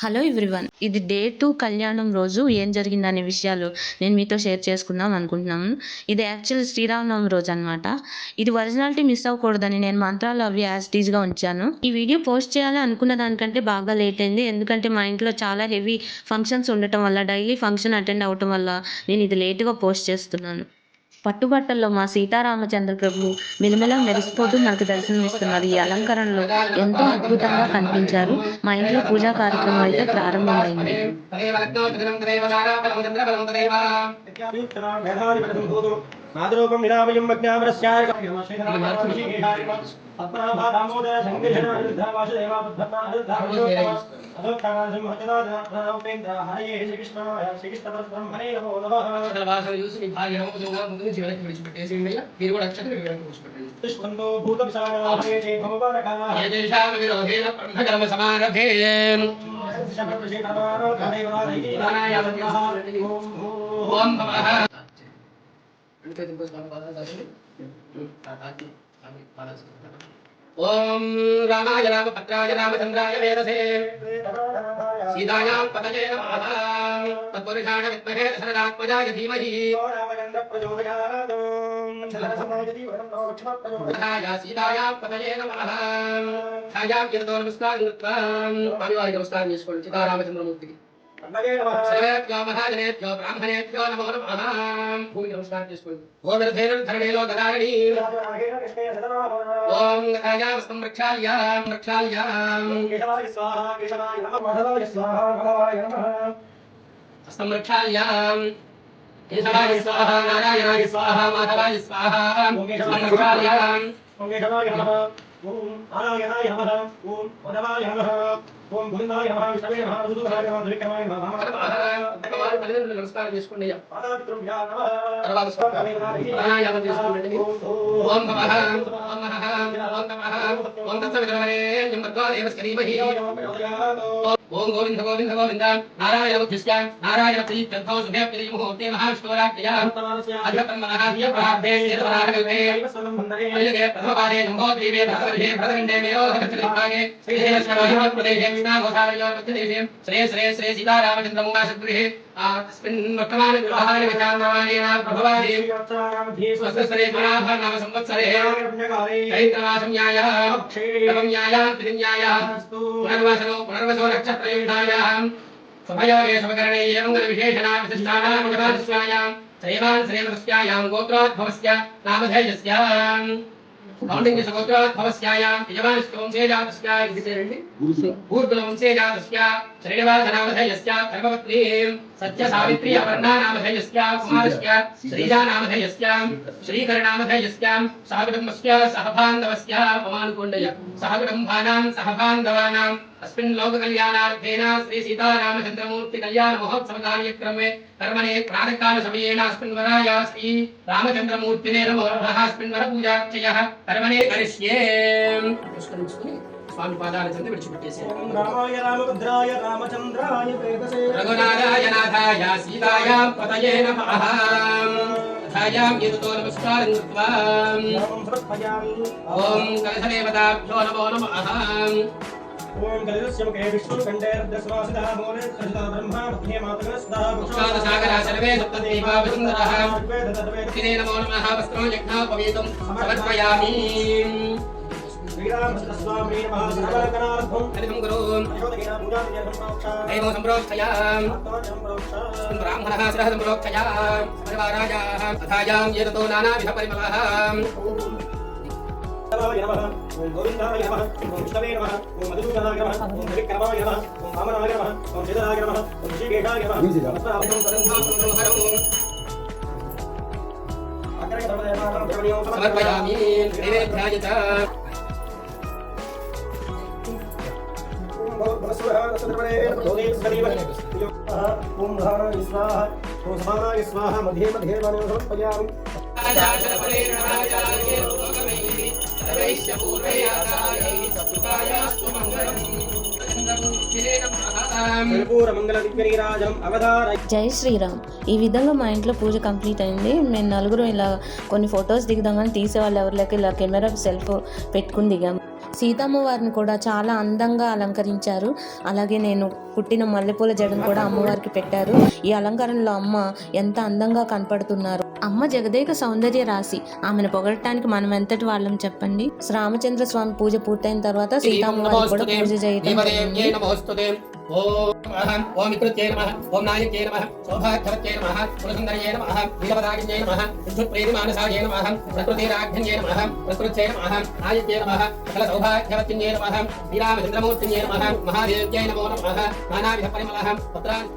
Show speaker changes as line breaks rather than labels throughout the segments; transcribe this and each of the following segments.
Hello everyone. ఇది day 2 కళ్యాణం రోజు ఏం జరిగిందనే విషయాలు నేను మీతో షేర్ చేసుకుందాం అనుకుంటున్నాను. ఇది యాక్చువల్ శ్రీరామనవమి రోజనమాట. ఇది ఒరిజినాలిటీ మిస్ అవ్వకూడదని నేను మంత్రాలు అవి యాజ్ ఇట్ ఈస్‌గా ఉంచాను. ఈ వీడియో పోస్ట్ చేయాలి అనుకున్న దానికంటే బాగా లేట్ అయింది. ఎందుకంటే మా ఇంట్లో చాలా హెవీ ఫంక్షన్స్ ఉండటం వల్ల, డైలీ ఫంక్షన్ అటెండ్ అవ్వటం వల్ల నేను ఇది లేట్‌గా పోస్ట్ చేస్తున్నాను. పట్టుబట్టల్లో మా సీతారామచంద్ర ప్రభువు మిలమిల మెరిసిపోతూ మనకు దర్శనమిస్తున్నారు. ఈ అలంకరణలో ఎంతో అద్భుతంగా కనిపించారు. మా ఇంట్లో పూజా కార్యక్రమం అయితే ప్రారంభమైంది.
మాతృరూపం నిరామయం వజ్ఞామరస్యాయ ఓం రామాయ రామభద్రాయ రామచంద్రాయ వేదసే సీతాయాం పతయే నమః తత్పురుషాయ విద్మహే దశరథాత్మజాయ ధీమహి రామచంద్ర ప్రచోదయాత్ సలసమాయతి వరం లక్ష్మణ్య సీతాయాం పతయే నమః ఛాయాం కిరతో నమస్కారం కృత్వాం స్వామివారికి నమస్కారం చేసుకోండి. సీతారామచంద్రమూర్తికి సర్వేభ్యో మహాజనేభ్యో బ్రాహ్మణేభ్యో నమో నమః. భూమికి నమస్కారం చేసుకోండి. గోవర్ధేన ధరణిలో దదారణి ఓం గదాయాం సంరక్షాల్యాం రక్షాల్యాం కేశవాయ స్వాహా కేశవాయ నమః మాధవాయ స్వాహా మాధవాయ నమః సంరక్షాల్యాం కేశవాయ స్వాహా నారాయణాయ స్వాహా మాధవాయ స్వాహా సంరక్షాల్యాం ఓం కేశవాయ నమః ఓం నారాయణాయ నమః ఓం మాధవాయ నమః ఓం గోవిందాయ నమః విష్ణవే నమః మధుసూదనాయ నమః త్రివిక్రమాయ నమః భగవాన్ తల్లిదండ్రులకు నమస్కారం చేసుకోండి. పాదాభిత్రుభ్యో నమః తర్వాత ప్రాణాయామం చేసుకోండి. ఓం నమః ఓం నమః ఓం నమః ఓం తత్సవితుర్వరేణ్యం భర్గో దేవస్య ధీమహి ఓం గోవింద గోవింద గోవింద నారాయణ బుద్ధిస్య నారాయణ ప్రీత్యర్థో శుభే ప్రియ ముహూర్తే మహావిష్ణురాజ్ఞయా అధ్యపన్మనః దివ్యప్రార్థే శ్రీధరాఘవే అయ్యగే ప్రథమపాదే జంబోద్వీపే భరతవర్షే భరతఖండే మేరోధకృతవిభాగే శ్రీశైలశ్వరమహిమత్ప్రదేశే విష్ణాఘోషాలయోర్ మధ్యదేశే శ్రీ శ్రీ శ్రీ సీతారామచంద్రమూలాశగృహే अस्मिन् वर्तमान व्यवहारे विचारणायेन प्रभवादि स्वस्त्ररे गुणाभा नाम संवत्सरे चैत्रमासंयायः नवम्यायः त्रिन्यायः पुनर्वसो नक्षत्रयुक्तायाः शुभयोगे शुभकरणे मंगलविशेषणा विशिष्टानां जपास्यायां श्रीमान् श्रीमतस्यायां गोत्रोद्भवस्य नामधेयस्य कौंडिन्य गोत्रोद्भवस्यायां यजमानस्तोंसे जातस्याय इतिरेण्डि भूर्गुलवंशे जातस्य श्रीनिवासनामधेयस्य धर्मपत्नीं सत्य सावित्री अपर्णा नामधेयस्य कुमारस्य श्रीजा नामधेयस्य श्रीकरनामधेयस्य सहकुटुम्बस्य सहबान्धवस्य पमानुकोण्डय सहकुटुम्बानां सहबान्धवानां अस्मिन् लोककल्याणार्थेन श्री सीतारामचन्द्रमूर्ति कल्याण महोत्सव कार्यक्रमे कर्मणे प्रातःकाल समयेन अस्मिन् वराय श्री रामचन्द्रमूर्तिने नमो नमः. अस्मिन् वरपूजार्चयः कर्मणे करिष्ये. स्वामी पादार चंद विडिचिपेट्टेसे. रामाय रामभद्राय रामचंद्राय वेदसे रघुनारायणाय सीतायां पतये नमः. ध्यायां यतो नमस्कारं कृत्वा नामं समर्पयामि. ओम कलशदेवताभ्यो नमो नमः. ओम कलशस्य मुखे विष्णुकण्ठे रुद्रस्वासितः मूले सहितः ब्रह्मा मध्ये मातृगस्तः पुष्पादसागरः सर्वे सप्तदेवा वसुन्धरः दिने नमो नमः. वस्त्रं यज्ञोपवीतं समर्पयामि. श्रीरामचन्द्रस्वामी नमः. सर्वकणार्थं हरिं गुरुं अयोध्येन पूजादिनं दैवो सम्प्रोक्षयाम् ब्राह्मणः सरः सम्प्रोक्षयाम् परिवाराजाः अथायां यतो नानाविध परिमलः. नमः ओम गोविन्दाय नमः ओम विष्णवे नमः ओम मधुसूदनाय नमः ओम त्रिविक्रमाय नमः ओम वामनाय नमः ओम सीताय नमः ओम ऋषिकेशाय नमः समर्पयामि. नैवेद्याय च ओम महाराज स्वाहा ओम समानाय स्वाहा मध्ये मध्ये वाणं समर्पयामि.
జై శ్రీరామ్. ఈ విధంగా మా ఇంట్లో పూజ కంప్లీట్ అయింది. మేము నలుగురు ఇలా కొన్ని ఫొటోస్ దిగుదామని తీసేవాళ్ళు ఎవరు లేక ఇలా కెమెరా సెల్ఫ్ పెట్టుకుని దిగాం. సీతమ్మ వారిని కూడా చాలా అందంగా అలంకరించారు. అలాగే నేను పుట్టిన మల్లెపూల జడను కూడా అమ్మవారికి పెట్టారు. ఈ అలంకరణలో అమ్మ ఎంత అందంగా కనపడుతున్నారు. అమ్మ జగదేక సౌందర్య రాశి. ఆమెను పొగడటానికి మనం ఎంతటి వాళ్ళం చెప్పండి. రామచంద్ర స్వామి పూజ పూర్తయిన తర్వాత సీతమ్మ వారికి కూడా పూజ చేయడం.
ఓం వికృత్యై నమః, ఓం నాయక్యై నమః, శోభార్థవత్యై నమః, కులసుందర్యై నమః, నీలపదాగిన్యై నమః, విద్యుత్ప్రీతిమానసాయై నమః, ప్రకృతిరాజ్ఞ్యై నమః, ప్రకృత్యై నమః, నాయక్యై నమః, సకల సౌభాగ్యవత్యై నమః, శ్రీరామచంద్రమూర్తియై నమః, మహాదేవ్యై నమో నమః, నానావిధ పరిమళః పత్రాన్.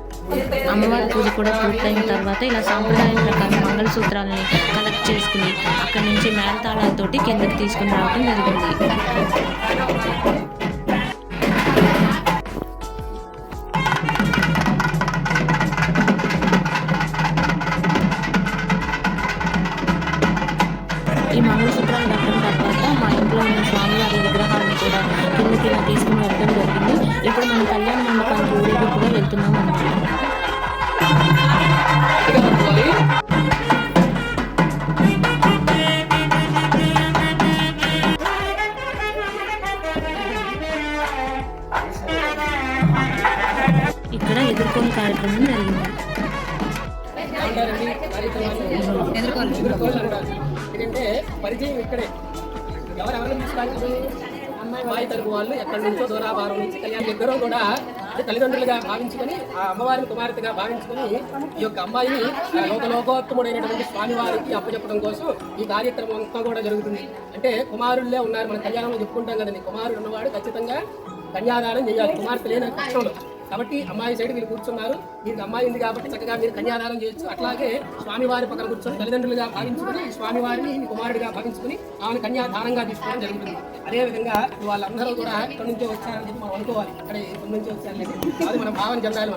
అమ్మవారి పూజ కూడా పూర్తయిన తర్వాత ఇలా సాంప్రదాయం ప్రకారం మంగళసూత్రాలని కలెక్ట్ చేసుకుని అక్కడి నుంచి మేళతాళాలతోటి కిందకి తీసుకుని రావడం జరిగింది. ఈ మంగళసూత్రాలు కట్టడం తర్వాత మా ఇంట్లో ఉన్న స్వామివారి విగ్రహాలను కూడా కిందకి ఇలా తీసుకుని వెళ్ళడం జరిగింది. ఇప్పుడు మనం కళ్యాణ మండపానికి ఊరేగింపుగా వెళ్తున్నాం అన్నమాట. ఇక్కడ ఎదుర్కొని కార్యక్రమం జరిగింది.
ఎందుకంటే పరిచయం ఇక్కడే ఎవరెవరు తీసుకురాదు. అమ్మాయి తరపు వాళ్ళు ఎక్కడి నుంచో దూరాభారం నుంచి కళ్యాణం ఇద్దరు కూడా తల్లిదండ్రులుగా భావించుకొని ఆ అమ్మవారిని కుమార్తెగా భావించుకొని ఈ యొక్క అమ్మాయిని లోకోత్తముడైనటువంటి స్వామివారికి అప్పచెప్పడం కోసం ఈ కార్యక్రమం అంతా కూడా జరుగుతుంది. అంటే కుమారుళ్ళే ఉన్నారు. మన కళ్యాణంలో చెప్పుకుంటాం కదండి, కుమారుడు ఉన్నవాడు ఖచ్చితంగా కన్యాదానం చేయాలి. కుమార్తె లేని పక్షంలో కాబట్టి అమ్మాయి సైడ్ మీరు కూర్చున్నారు. మీకు అమ్మాయి ఉంది కాబట్టి చక్కగా మీరు కన్యాదానం చేయొచ్చు. అట్లాగే స్వామివారి పక్కన కూర్చొని తల్లిదండ్రులుగా భావించుకుని స్వామివారిని కుమారుడిగా భావించుకుని ఆమెను కన్యాదానంగా తీసుకోవడం జరుగుతుంది. అదేవిధంగా వాళ్ళందరూ కూడా ఇక్కడి నుంచో వచ్చారని చెప్పి మనం అనుకోవాలి. ఇక్కడ ఇక్కడి నుంచో వచ్చారనేది కాదు, మనం భావన చెందాలి.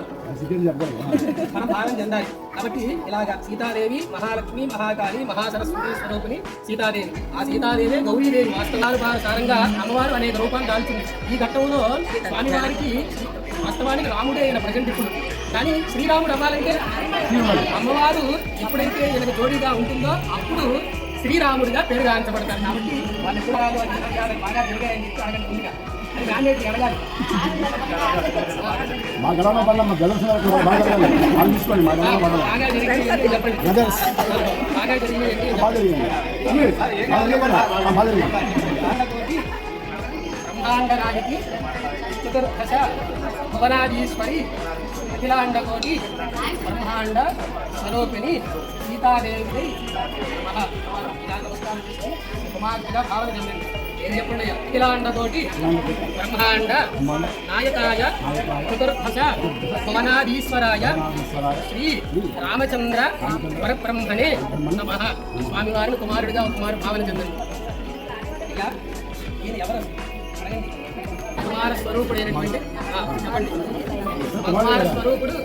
మనం భావన చెందాలి. కాబట్టి ఇలాగా సీతాదేవి, మహాలక్ష్మి, మహాకాళి, మహాసరస్వతి స్వరూపిణి సీతాదేవి. ఆ సీతాదేవి గౌరీదేవి వాస్తవానుసారంగా అమ్మవారు అనేక రూపాన్ని దాల్చింది. ఈ ఘట్టంలో స్వామివారికి వాస్తవానికి రాముడే ఆయన ప్రజెంట్ ఇప్పుడు, కానీ శ్రీరాముడు అవ్వాలంటే అమ్మవారు ఎప్పుడైతే ఈయనకు జోడీగా ఉంటుందో అప్పుడు శ్రీరాముడిగా పేరుగాంచబడతారు. కాబట్టి వాళ్ళు ఎప్పుడు బాగా జరిగాయని చెప్పి అడగండి ముందుగా. అది మ్యాండేట్ అడగాలి. బాగా జరిగింది చెప్పండి. బాగా జరిగింది బ్రహ్మాండరానికి చతుర్దశ భువనాధీశ్వరి అఖిలాండకోటి బ్రహ్మాండ స్వరూపిణి సీతాదేవి నమస్కారం చేసి కుమార్తెగా భావన చెందింది. ఏం చెప్పండి? అఖిలాండకోటి బ్రహ్మాండ నాయకాయ చతుర్దశ భువనాధీశ్వరాయ శ్రీ రామచంద్ర పరబ్రహ్మణే నమః. స్వామివారిని కుమారుడిగా కుమారు భావన చెందింది. ఇక ఈయన ఎవరు అడగండి. కుమార స్వరూపుడైనటువంటి చెప్పండి. కుమార స్వరూపుడు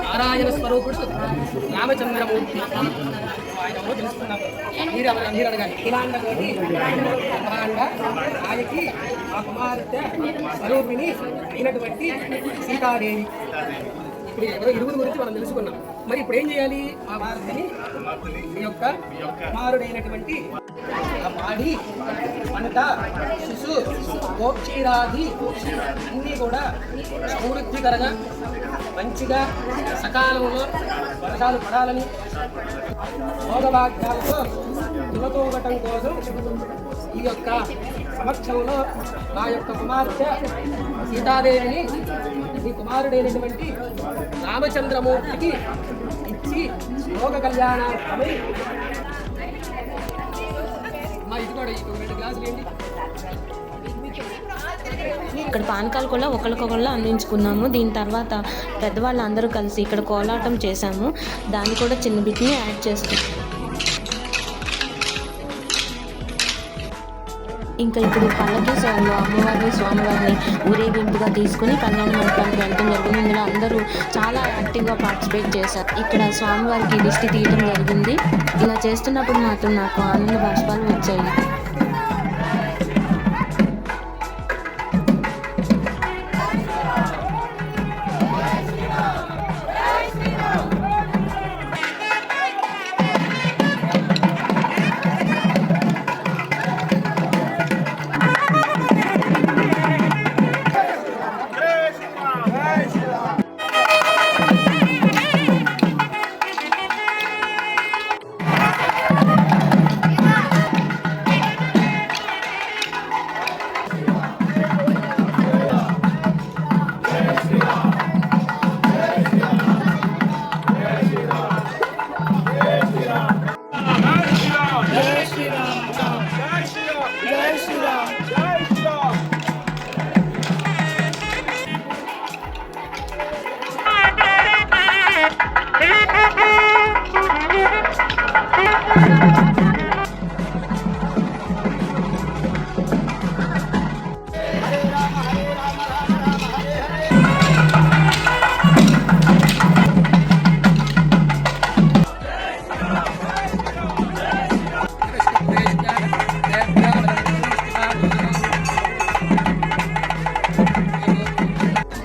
నారాయణ స్వరూపుడు రామచంద్రమూర్తి. ఆయన ఎవరో తెలుసుకున్నాము. మీరు అడగాలి. ఇలాంటి బ్రహ్మాండ ఆయనకి ఆ కుమార్తె స్వరూపిణి అయినటువంటి సీతాదేవి. ఇప్పుడు ఎవరో ఇరువురు గురించి మనం తెలుసుకున్నాం. మరి ఇప్పుడు ఏం చేయాలి? ఆ భారతిని ఈ యొక్క కుమారుడైనటువంటి మాడి పంట శిశు గోక్షీరాది అన్నీ కూడా సమృద్ధికరంగా మంచిగా సకాలంలో వర్షాలు పడాలని భోగభాగ్యాలతో యువతోగటం కోసం ఈ యొక్క సమక్షంలో నా యొక్క కుమార్తె సీతాదేవిని ఈ కుమారుడైనటువంటి రామచంద్రమూర్తికి ఇచ్చి లోక కళ్యాణార్థమై
ఇక్కడ పానకాలు కూడా ఒకరికొకళ్ళు అందించుకున్నాము. దీని తర్వాత పెద్దవాళ్ళు అందరూ కలిసి ఇక్కడ కోలాటం చేశాము. దాన్ని కూడా చిన్న బిట్ని యాడ్ చేస్తాం. ఇంకా ఇప్పుడు పల్లకి సేవలో అమ్మవారిని స్వామివారిని ఊరేగింపుగా తీసుకుని కళ్యాణ మండపానికి వెళ్ళడం జరిగింది. ఇందులో అందరూ చాలా యాక్టివ్గా పార్టిసిపేట్ చేశారు. ఇక్కడ స్వామివారికి దిష్టి తీయడం జరిగింది. ఇలా చేస్తున్నప్పుడు మాత్రం నాకు ఆనంద బాష్పాలు వచ్చాయి.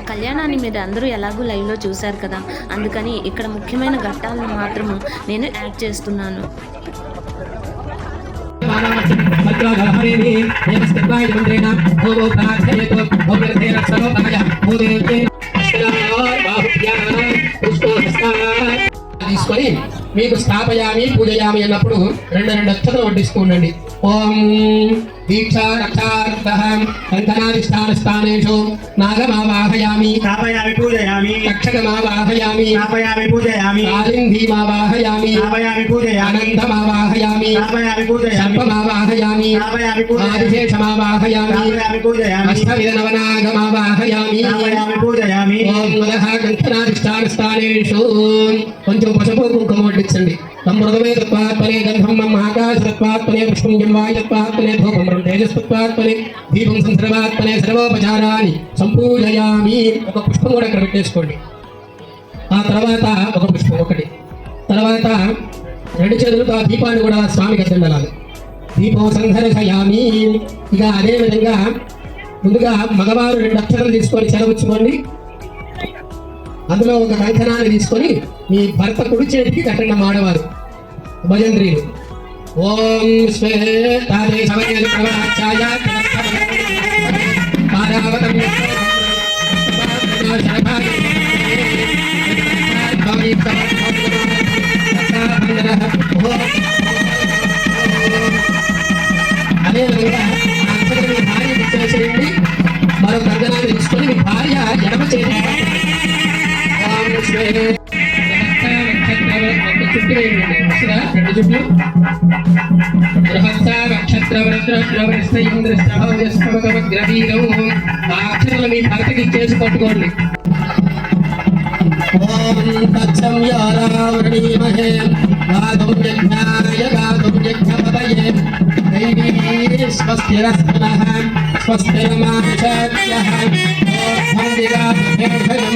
కళ్యాణాన్ని మీరు అందరూ ఎలాగూ లైవ్లో చూశారు కదా, అందుకని ఇక్కడ ముఖ్యమైన ఘట్టాలను మాత్రము నేను యాడ్ చేస్తున్నాను.
తీసుకొని మీకు స్థాపయామి పూజయామి అన్నప్పుడు రెండు అక్షతలు వడ్డిస్తూ ఉండండి. ఓం దీక్షా రక్షార్థం కంకణాధిష్టాన స్థానేషు నాగమావాహయామి
స్థాపయామి పూజయామి
రక్షకమావాహయామి
స్థాపయామి పూజయామి
కాళిందీమావాహయామి
స్థాపయామి పూజయామి
అనంతమావాహయామి
స్థాపయామి పూజయామి
సర్పమావాహయామి
స్థాపయామి పూజయామి
ఆదిశేషమావాహయామి
స్థాపయామి పూజయామి
అష్టవిధనవనాగమావాహయామి
స్థాపయామి పూజయామి
ఓం నమః కంకణాధిష్టాన స్థానేషు. కొంచెం పసుపు కుంకుమ వడ్డించండి. మృగమే తత్వాత్మనే గంధం ఆకాశత్వాత్మనే పుష్పం జన్వాయత్వాత్మనే ధూపం తేజస్తత్వాత్మనే దీపం సంసర్వాత్మనే సర్వోపచారాన్ని సంపూజయామి. ఒక పుష్పం కూడా ఇక్కడ పెట్టేసుకోండి. ఆ తర్వాత ఒక పుష్పం ఒకటి, తర్వాత రెండు చేతులతో ఆ దీపాన్ని కూడా స్వామికి అద్దెండాలి. దీపం సంఘర్షయామి. ఇక అదే విధంగా ముందుగా మగవారు రెండు అక్షరాలు తీసుకొని చెలవుచ్చుకోండి. అందులో ఒక కంకణాన్ని తీసుకొని మీ భర్త కుడి చేతికి కట్టండి. ఆడవారు భజంత్రీలు. ఓం శ్వేతాదే సమయ ప్రవచాయ పారావతం అదేవిధంగా అక్షరాన్ని భార్య ఇచ్చేసేయండి. మరో కంకణాన్ని తీసుకొని మీ భార్య ఎడమ చేతి అక్షరాలు మీ భర్తకి ఇచ్చేసి పట్టుకోండి. ఓం తత్సం యారావృణీమహే గాతుం యజ్ఞాయ గాతుం యజ్ఞపతయే దైవీ స్వస్తిరస్తనః స్వస్తిరమానుషాభ్యః ఓం దిగాభేషజం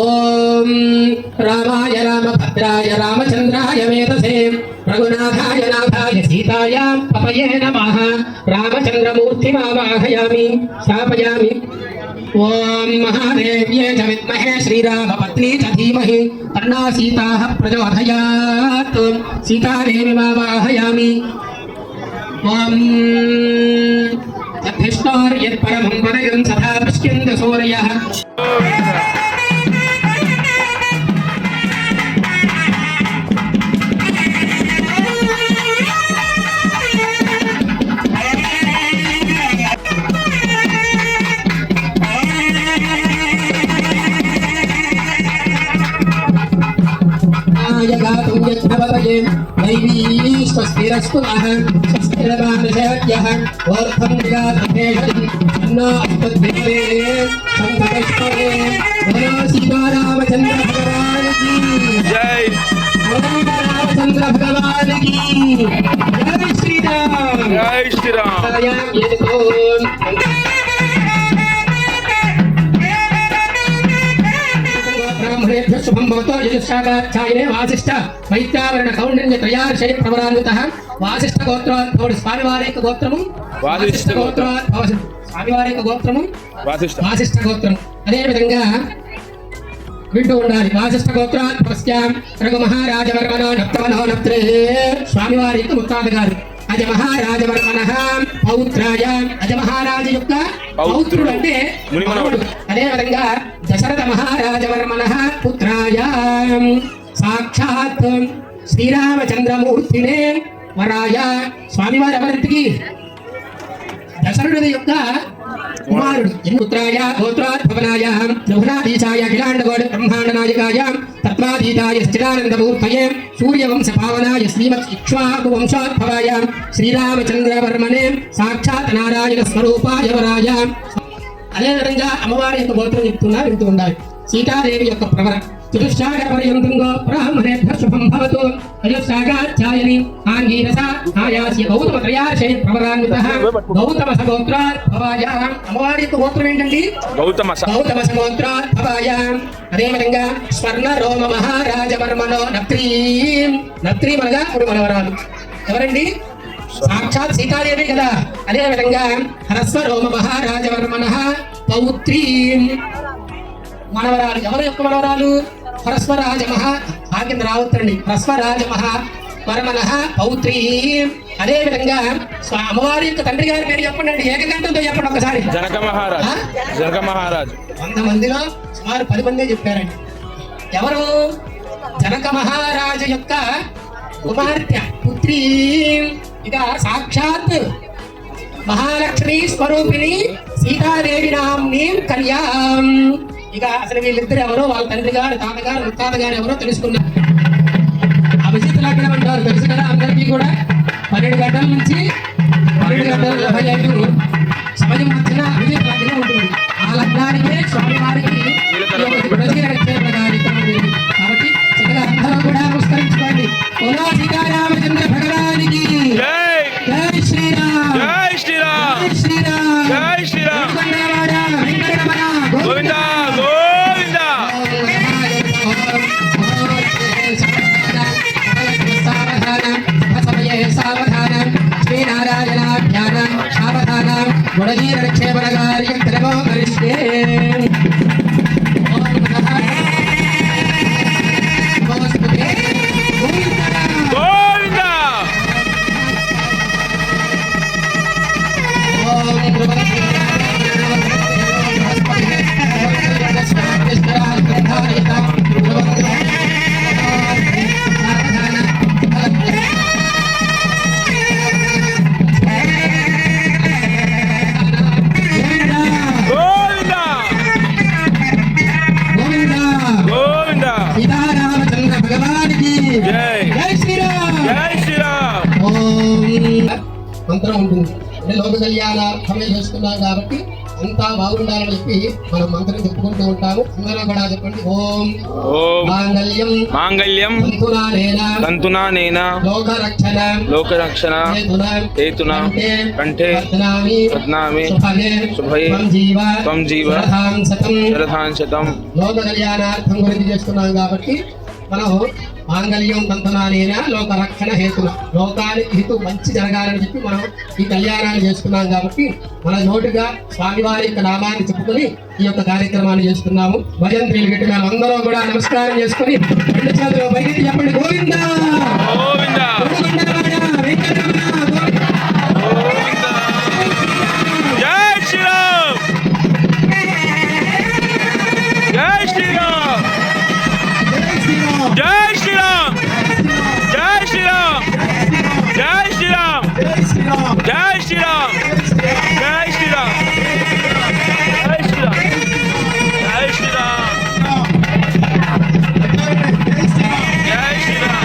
ఓం రామాయ రామభద్రాయ రామచంద్రాయ వేదసే రఘునాథాయ నాథాయ సీతాయాం పతయే నమః. రామచంద్రమూర్తిమావాహయామి స్థాపయామి. ఓం మహాదేవ్యే చ విద్మహే శ్రీరామపత్నీ చ ధీమహి తన్నా సీతాః ప్రచోదయాత్. సీతాదేవిమావాహయామి. ఓం తద్ధిష్టార్యత్పరమం వదయం సదా పశ్యంత సూర్యః. గాతుం యజ్ఞపతయే దైవీ స్వస్తిరస్తు నః స్వస్తిరమానుషాభ్యః ఓర్ధ్వం దిగాభేషజం తన్నో అస్తద్విద్మే సంతతస్మరే. బలో సీతారామచంద్ర భగవాన్ కీ జై. బలో రామచంద్ర భగవాన్ కీ జై. శ్రీరామ్ జై శ్రీరామ్. శుభం భవతో యజుషాగాఛాయనే వాసిష్ఠ వైద్యావరణ కౌండిన్య త్రయార్షయ ప్రవరాన్వితః. వాసిష్ఠ గోత్రోద్భవుడు స్వామివారి యొక్క గోత్రము స్వామివారి యొక్క గోత్రము వాసిష్ఠ గోత్రం. అదేవిధంగా వింటూ ఉండాలి. వాసిష్ఠ గోత్రోద్భవస్యాం రఘు మహారాజవర్మనో నప్తమనో నప్త్రే. స్వామివారి యొక్క ముత్తాత గారు అజ మహారాజవర్మనః పౌత్రాయ. అజ మహారాజు యొక్క పౌత్రుడు అంటే మనవడు. అదే విధంగా దశరథ మహారాజవర్మనః పుత్రాయ. సాక్షాత్ శ్రీరామచంద్రమూర్తినే వరాయ. స్వామివారి ఎవరింటికి? దశరథుడి యొక్క కుమారుడు. పుత్రాయ గోత్రోద్భవనాయ రఘునాథీశాయ అఖిలాండగోడ బ్రహ్మాండ నాయకాయ తత్వాతీతాయ సచ్చిదానందమూర్తయే సూర్యవంశ పావనాయ శ్రీమత్ ఇక్ష్వాకు వంశోద్భవాయ శ్రీరామచంద్రవర్మనే సాక్షాత్ నారాయణ స్వరూపాయ వరాయ. అదేవిధంగా అమ్మవారి యొక్క గోత్రం చెప్తున్నా వింటూ ఉండాలి. సీతాదేవి యొక్క ప్రవర చతుస్సాగర పర్యంతం గో బ్రాహ్మణేభ్యః శుభం భవతు అయుస్సాగాచాయని ఆంగీరస ఆయాసి గౌతమ త్రయాశయ ప్రవరాన్వితః గౌతమ సగోత్రాత్ భవాయాం. అమ్మవారి యొక్క గోత్రం ఏంటండి? గౌతమ సగోత్రాత్ భవాయాం. అదేవిధంగా స్వర్ణ రోమ మహారాజవర్మణో నత్రీం. నత్రీం అనగా ఇప్పుడు మనవరాలు ఎవరండి? సాక్షాత్ సీతాదేవి కదా. అదే విధంగా హ్రస్వ రోమ మహారాజవర్మణ పౌత్రీం మనవరాలు. ఎవరి యొక్క మనవరాలు? హ్రస్వరాజ కింద రావద్దండి. హ్రస్వరాజ వర్మణ పౌత్రీం. అదే విధంగా అమ్మవారి యొక్క తండ్రి గారి పేరు చెప్పండి. ఏకకంఠంతో చెప్పండి ఒకసారి. జనక మహారాజ్. 100 మందిలో సుమారు 10 మందే చెప్పారండి. ఎవరు? జనక మహారాజు యొక్క కుమార్తె పుత్రి. ఇక సాక్షాత్ మహాలక్ష్మి స్వరూపిణి సీతాదేవి నామ్ని కళ్యాణ్. ఇక అసలు వీళ్ళిద్దరు ఎవరో, వాళ్ళ తండ్రి గారు, తాతగారు, ముత్తాతగారు ఎవరో తెలుసుకున్నారు. అభిజిత్ లగ్నం అంటారు, తెలుసు కదా అందరికీ కూడా. 12 గంటల నుంచి 12:45 సమయం మధ్యన అభిజిత్ లగ్నం ఉంటుంది. ఆ లగ్నానికే స్వామివారికి కాబట్టి చక్కగా అందరూ కూడా నమస్కరించుకోండి. ఓలా సీతారామచంద్ర భగవానికి జై శ్రీరామ్. జై శ్రీరామ్. జై శ్రీరామ్. జై శ్రీరామ్. వెంకటరమణ గోవింద గోవింద. సావధానం శ్రీనారాయణాభ్యానం సావధానం గుణజీరక్షేమనగార్యం త్రమో కరిష్యే. మంత్రం ఉంటుంది అంటే లోక కళ్యాణార్థమే చేస్తున్నాం కాబట్టి అంతా బాగుండాలని చెప్పి మనం మంత్రం చెప్పుకుంటూ ఉంటాము. అందరూ కూడా చెప్పండి. ఓం మాంగళ్యం తంతునానేన లోకరక్షణ హేతునా కంఠే బధ్నామి శుభయే త్వం జీవ శరథాన్ శతం. లోక కళ్యాణార్థం గురించి చేస్తున్నాం కాబట్టి మనం మాంగళ్యం తంతునానేన లోక రక్షణ హేతున, లోకానికి హితు మంచి జరగాలని చెప్పి మనం ఈ కళ్యాణాన్ని చేసుకున్నాం కాబట్టి మన నోటుగా స్వామివారి యొక్క నామాన్ని చెప్పుకొని ఈ యొక్క కార్యక్రమాన్ని చేస్తున్నాము. భజంత్రీలు గట్టి మనం అందరూ కూడా నమస్కారం చేసుకుని 2 చేతులు పైకి చెప్పండి. గోవింద జై శ్రీరామ్. జై శ్రీరామ్. జై శ్రీరామ్. జై శ్రీరామ్. జై శ్రీరామ్. జై శ్రీరామ్. జై శ్రీరామ్. జై శ్రీరామ్. జై శ్రీరామ్. జై శ్రీరామ్.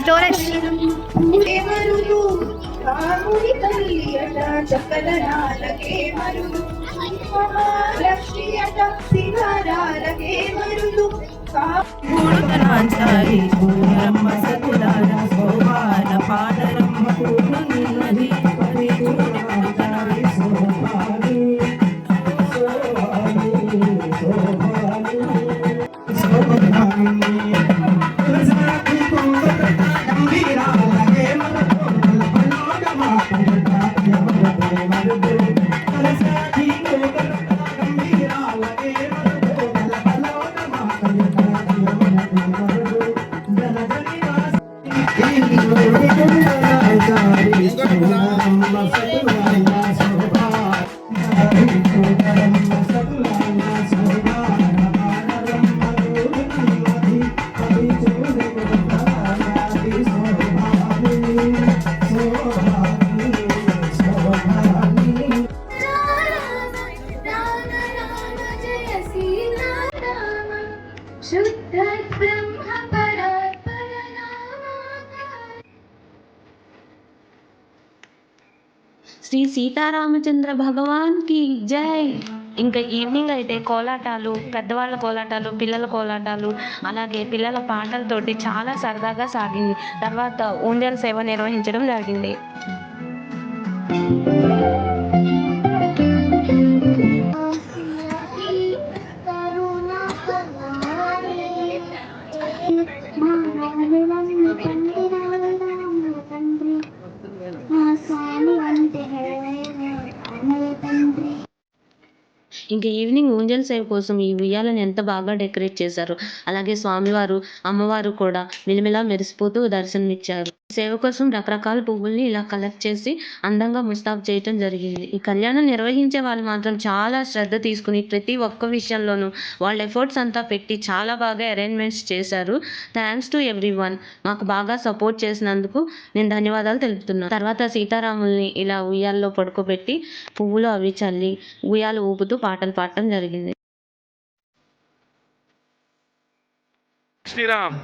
స్టోరేజ్
శ్రీ సీతారామచంద్ర భగవాన్కి జై. ఇంకా ఈవినింగ్ అయితే కోలాటాలు, పెద్దవాళ్ళ కోలాటాలు, పిల్లల కోలాటాలు, అలాగే పిల్లల పాటలతోటి చాలా సరదాగా సాగింది. తర్వాత ఊంజల్ సేవ నిర్వహించడం జరిగింది. ఇంకా ఈవినింగ్ ఊంజల్ సేవ కోసం ఈ ఉయ్యాలను ఎంత బాగా డెకరేట్ చేశారు. అలాగే స్వామివారు, అమ్మవారు కూడా మిలమిలా మెరిసిపోతూ దర్శనమిచ్చారు. సేవ కోసం రకరకాల పువ్వుల్ని ఇలా కలెక్ట్ చేసి అందంగా ముస్తాబు చేయటం జరిగింది. ఈ కళ్యాణం నిర్వహించే వాళ్ళు మాత్రం చాలా శ్రద్ధ తీసుకుని ప్రతి ఒక్క విషయంలోనూ వాళ్ళ ఎఫర్ట్స్ అంతా పెట్టి చాలా బాగా అరేంజ్మెంట్స్ చేశారు. Thanks to everyone. మాకు బాగా సపోర్ట్ చేసినందుకు నేను ధన్యవాదాలు తెలుపుతున్నాను. తర్వాత సీతారాముల్ని ఇలా ఉయ్యాల్లో పడుకోబెట్టి పువ్వులు అవి చల్లి ఉయ్యాలు ఊపుతూ పాటలు పాడటం జరిగింది.
శ్రీరామ్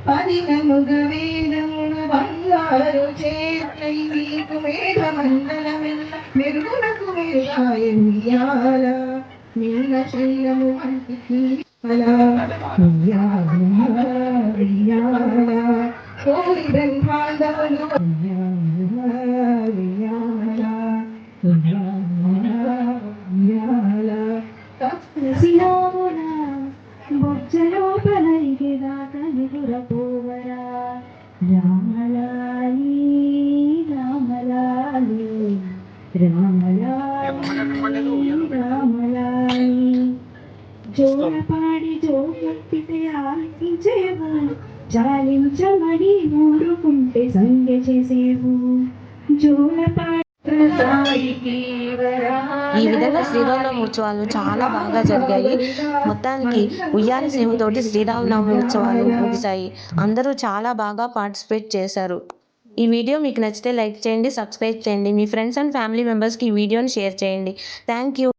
పదినముగ వేదమున బంగారు చేతై నీకు మేఘ మండలమెల్ల మెరుగునకు మెరుగాయ నిన్న శైలము అంటికి కోరి బ్రహ్మాండములు బొజ్జలోపలరిగిరాకనిపురపోవరా రామలాలి రామలాలి రామలాలి జోలపాడి జోగెత్తితే ఆలకించేవు జాలించమని ఊరుకుంటే సంగ చేసేవు జోలపాడి
ఈ విధంగా శ్రీరామనవమి ఉత్సవాలు చాలా బాగా జరిగాయి. మొత్తానికి ఉయ్యాల సేవతోటి శ్రీరామనవమి ఉత్సవాలు ముగిశాయి. అందరూ చాలా బాగా పార్టిసిపేట్ చేశారు. ఈ వీడియో మీకు నచ్చితే లైక్ చేయండి, సబ్స్క్రైబ్ చేయండి. మీ ఫ్రెండ్స్ అండ్ ఫ్యామిలీ మెంబర్స్కి ఈ వీడియోని షేర్ చేయండి. Thank you.